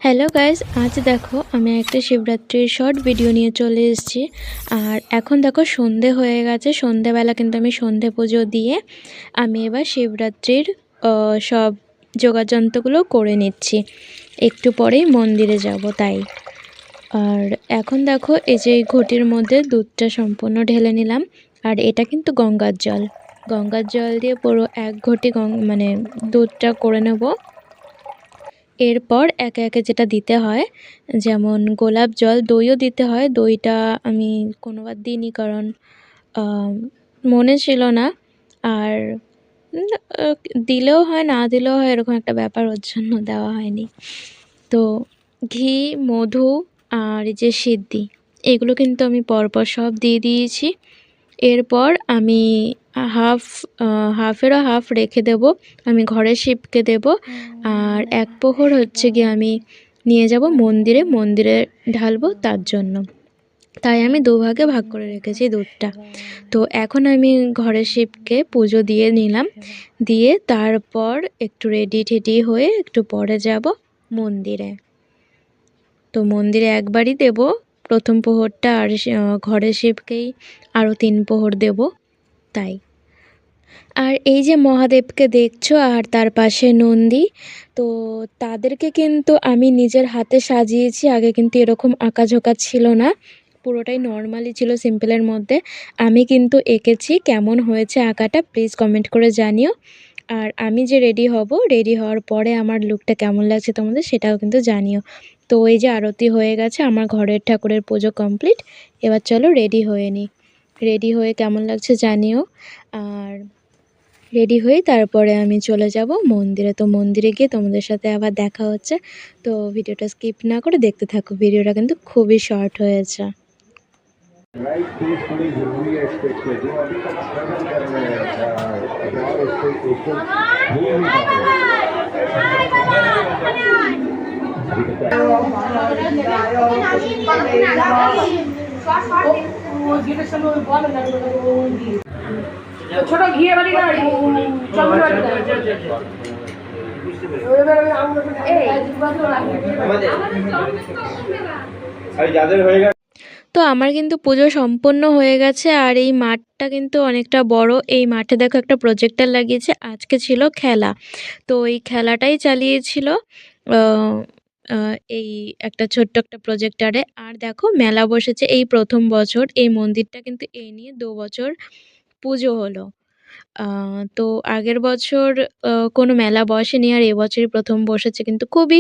Hello guys, আজ দেখো আমি একটা শিবরাত্রির শর্ট ভিডিও নিয়ে চলে এসেছি। আর এখন দেখো সন্ধে হয়ে গেছে। সন্ধেবেলা কিন্তু আমি সন্ধে পুজো দিয়ে আমি এবার শিবরাত্রির সব যোগাযন্ত্রগুলো করে নিচ্ছি। একটু পরেই মন্দিরে যাব তাই। আর এখন দেখো এই যে ঘটির মধ্যে দুধটা সম্পূর্ণ ঢেলে নিলাম। আর এটা কিন্তু গঙ্গার জল। গঙ্গার জল দিয়ে পুরো এক ঘটি মানে দুধটা করে নেব। এরপর একে একে যেটা দিতে হয়, যেমন গোলাপ জল, দইও দিতে হয়। দইটা আমি কোনোবার দিইনি, কারণ মনে ছিল না। আর উম, দিলেও হয় না দিলেও হয়, এরকম একটা ব্যাপার, ওর জন্য দেওয়া হয়নি। তো ঘি, মধু আর এই যে সিদ্ধি, এগুলো কিন্তু আমি পরপর সব দিয়ে দিয়েছি। এরপর আমি হাফ হাফেরও হাফ রেখে দেব, আমি ঘরে শিবকে দেব। আর এক প্রহর হচ্ছে গিয়ে আমি নিয়ে যাব মন্দিরে, মন্দিরে ঢালবো তার জন্য। তাই আমি দুভাগে ভাগ করে রেখেছি দুধটা। তো এখন আমি ঘরে শিবকে পুজো দিয়ে নিলাম, দিয়ে তারপর একটু রেডি টেডি হয়ে একটু পরে যাব মন্দিরে। তো মন্দিরে একবারই দেব প্রথম প্রহরটা, আর ঘরে শিবকেই আরও 3 প্রহর দেব তাই। আর এই যে মহাদেবকে দেখছো আর তার পাশে নন্দী, তো তাদেরকে কিন্তু আমি নিজের হাতে সাজিয়েছি। আগে কিন্তু এরকম আঁকাঝোঁকা ছিল না, পুরোটাই নর্মালি ছিল, সিম্পলের মধ্যে। আমি কিন্তু এঁকেছি। কেমন হয়েছে আঁকাটা প্লিজ কমেন্ট করে জানিও। আর আমি যে রেডি হব, রেডি হওয়ার পরে আমার লুকটা কেমন লাগছে তোমাদের সেটাও কিন্তু জানিও। তো এই যে আরতি হয়ে গেছে, আমার ঘরের ঠাকুরের পুজো কমপ্লিট। এবার চলো রেডি হয়ে নিই। রেডি হয়ে কেমন লাগছে জানিও। আর রেডি হয়ে তারপরে আমি চলে যাব মন্দিরে। তো মন্দিরে গিয়ে তোমাদের সাথে আবার দেখা হচ্ছে। তো ভিডিওটা স্কিপ না করে দেখতে থাকো, ভিডিওটা কিন্তু খুবই শর্ট হয়েছে। Right, peacefully, जरूरी है स्टेज पे जो अभी तक स्ट्रगल कर रहे हैं और उसको एक भूल नहीं पा रहे ছোট ঘিয়ে বাড়ি না যাদের হয়ে গেছে। তো আমার কিন্তু পুজো সম্পন্ন হয়ে গেছে। আর এই মাঠটা কিন্তু অনেকটা বড়। এই মাঠে দেখো একটা প্রজেক্টর লাগিয়েছে, আজকে ছিল খেলা। তো এই খেলাটাই চালিয়েছিল এই একটা ছোট্ট একটা প্রজেক্টরে। আর দেখো মেলা বসেছে এই প্রথম বছর। এই মন্দিরটা কিন্তু এই নিয়ে 2 বছর পুজো হলো। তো আগের বছর কোনো মেলা বসেনি, আর এবছরই প্রথম বসেছে। কিন্তু খুবই